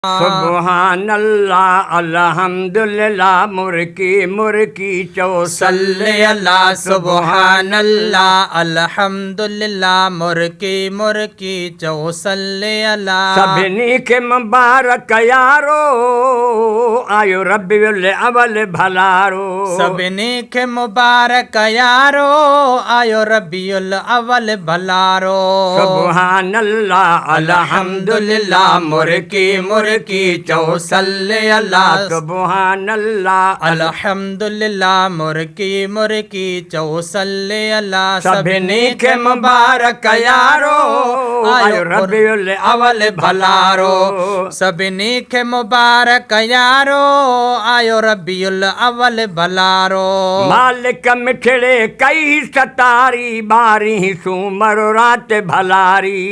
सुबहान अल्लाह अल्हम्दुलिल्लाह मुर्की मुर्की चो सल्ले अल्लाह सुबहान अल्लाह अल्हम्दुलिल्लाह मुर्की मुर्की चो सल्ले अल्लाह। सभिनी के मुबारक यारो आयो रब्बियुल अवल भलारो। सभिनी के मुबारक यारो आयो रब्बियुल अवल भलारो। सुबहान अल्लाह अल्हम्दुलिल्लाह मुर्की मुर्की चो सल्ले अल्लाह। सुबहान अल्लाह अल्हम्दुलिल्लाह मुर्की मुर्की चो सल्ले अल्लाह। सभिनी के मुबारक यारो आयो रब्बियुल अवल भलारो। सभिनी के मुबारक यारो आयो रब्बियुल अवल भलारो। मालिक मिठड़े कई सतारी बारी सूमर रात भलारी।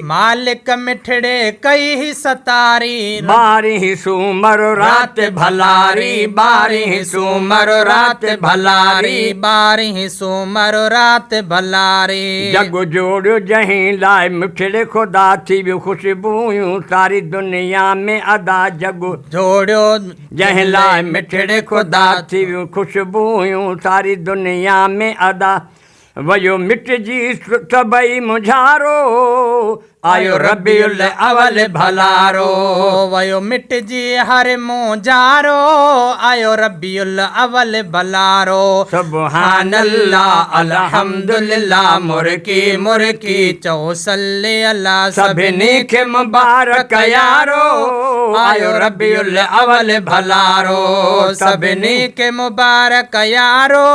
मालिक मिठड़े कई सतारी बारी सूमर रात भलारी। बारी सूमर रात भलारी। बारी सूमर रात भलारी। जग जोड़ो जहीं लाए मिठड़े खुदा थी भी खुशबूयूं सारी दुनिया में अदा। जग जोड़ो जहीं लाए मिठड़े खुदा थी भी खुशबूयूं सारी दुनिया में अदा। वयो मिट जी सबई मुझारो आयो रब्बियुल अवल भलारो। वयो मिट जी हर मुझारो आयो रब्बियुल अवल भलारो। सुबहान अल्लाह अल्हम्दुलिल्लाह मुर्की मुर्की चो सल्ले अल्लाह। सभिनी के मुबारक यारो आयो रब्बियुल अवल भलारो। सभिनी के मुबारक यारो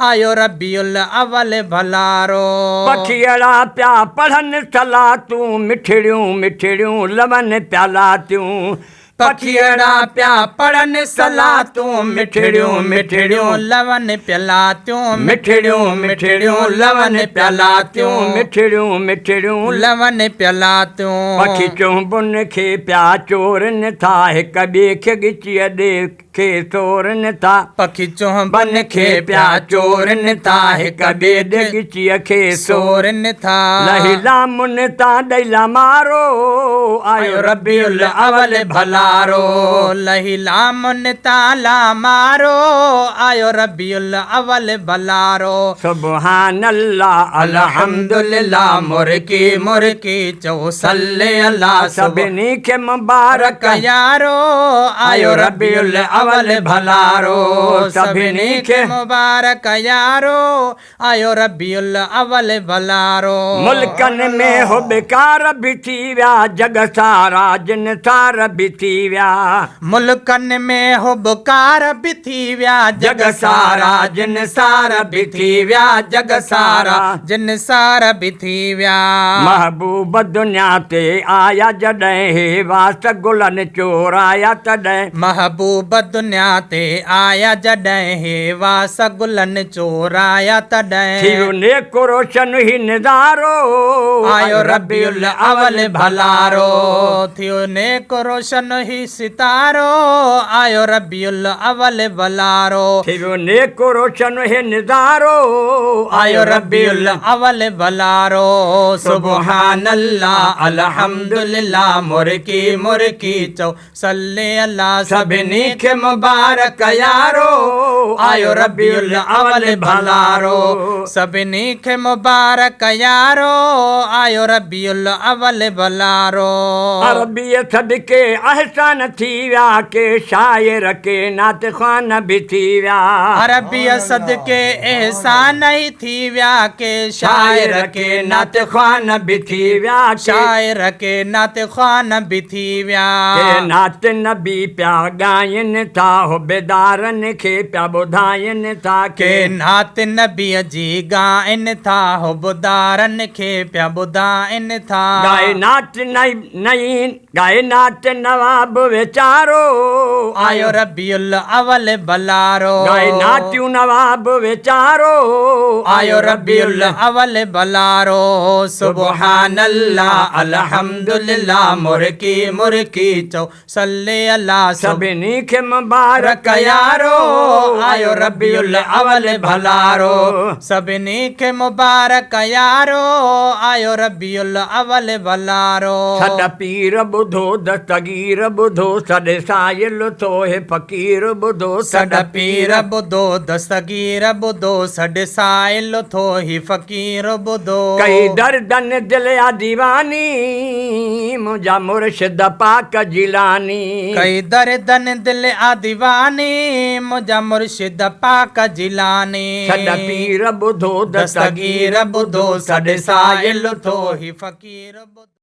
आयो रब्बियुल अवल भलारो। पखियड़ा प्या पढ़न सलातूं मिठड़ियूं मिठड़ियूं लवन प्यालातियूं। पखियड़ा प्या पढ़न सलातूं मिठड़ियूं मिठड़ियूं लवन प्यालातियूं। मिठड़ियूं मिठड़ियूं लवन प्यालातियूं। मिठड़ियूं मिठड़ियूं लवन प्यालातियूं। पखी चुंबुन खे प्या चोरन था हिक ॿिए खे ॻिचीअ ॾे खे चोरन था। पखी चुंबन खे प्या चोरन था हिक ॿिए ॾे ॻिचीअ खे सोरन था। लहिला मुन ता ॾैला मारो आयो रब्बियुल अवल भलारो। लहिला मुन ताला मारो आयो रब्बियुल अवल भलारो। सुबहान अल्लाह अल्हम्दुलिल्लाह मुर्की मुर्की चो सल्ले अल्लाह। सभिनी के मुबारक यारो आयो रब्बियुल अवल भलारो। सभिनी के मुबारक यारो आयो रब्बियुल अवल भलारो। मुल्कन में हो बेकार भी थी विया जग सारा जिन सार भी थी विया। मुल्कन में हो बुकार भी थी विया जग सारा जिन सार भी थी विया। जग सारा जिन सार भी थी विया। महबूब दुनिया ते आया जॾहिं हे वास गुलन चोराया तॾहिं। महबूब दुनिया ते आया जॾहिं हे वास गुलन चोराया तॾहिं। थियो नेको रोशन ही निज़ारो आयो रब्बियुल अवल भलारो। थियो नेको रोशन ही सितारो आयो रब्बियुल अवल भलारो। थियो नेको रोशन ही निज़ारो आयो रब्बियुल अवल भलारो। सुबहान अल्लाह अल्हम्दुलिल्लाह मुर्की मुर्की चो सल्ले अल्लाह। सभिनी के मुबारक यारो आयो रब्बियुल अवल भलारो। सभिनी के मुबारक यारो आयो रब्बियुल अवल भलारो। अरबीअ सदके अहसान थी विया के शायर के नात ख़्वान भी थी विया। अरबीअ सदके एहसान ही थी विया के शायर के नात ख़्वान भी थी विया। शायर के नात ख़्वान भी थी विया। के नात नबी प्या ॻायनि था हो बेदारनि खे प्या ॿुधाइनि था। के नात नबीअ जी ॻाइनि था हो ॿुधारनि खे प्या ॿुधाइनि था। गाए नात नई गाए नात नवाब वेचारो आयो रब्बियुल अवल भलारो। गाए नातियूं नवाब वेचारो आयो रब्बियुल अवल भलारो। सुबहान अल्लाह अल्हम्दुलिल्लाह मुर्की मुर्की चो सल्ले अल्लाह। सभिनी के मुबारक यारो आयो रबीउल अवल भलारो सभिनी खे मुबारक यारो आयो रबीउल अवल भलारो सॾ पीर ॿुधो दस्तगीर ॿुधो सॾ साहिल थो हे फ़कीर ॿुधो सॾ पीर ॿुधो दस्तगीर ॿुधो सॾ साइल थो ही फ़कीर ॿुधो कई दर्दन दिल या दीवानी मुंहिंजा मुर्शिद पाक जिलानी कई दर्दन दिल आ दीवानी मुंहिंजा मुर्शिद पाक जिलानी सॾ पीर ॿुधो दस्तगीर ॿुधो सॾ साइल थो ही फ़कीर ॿुधो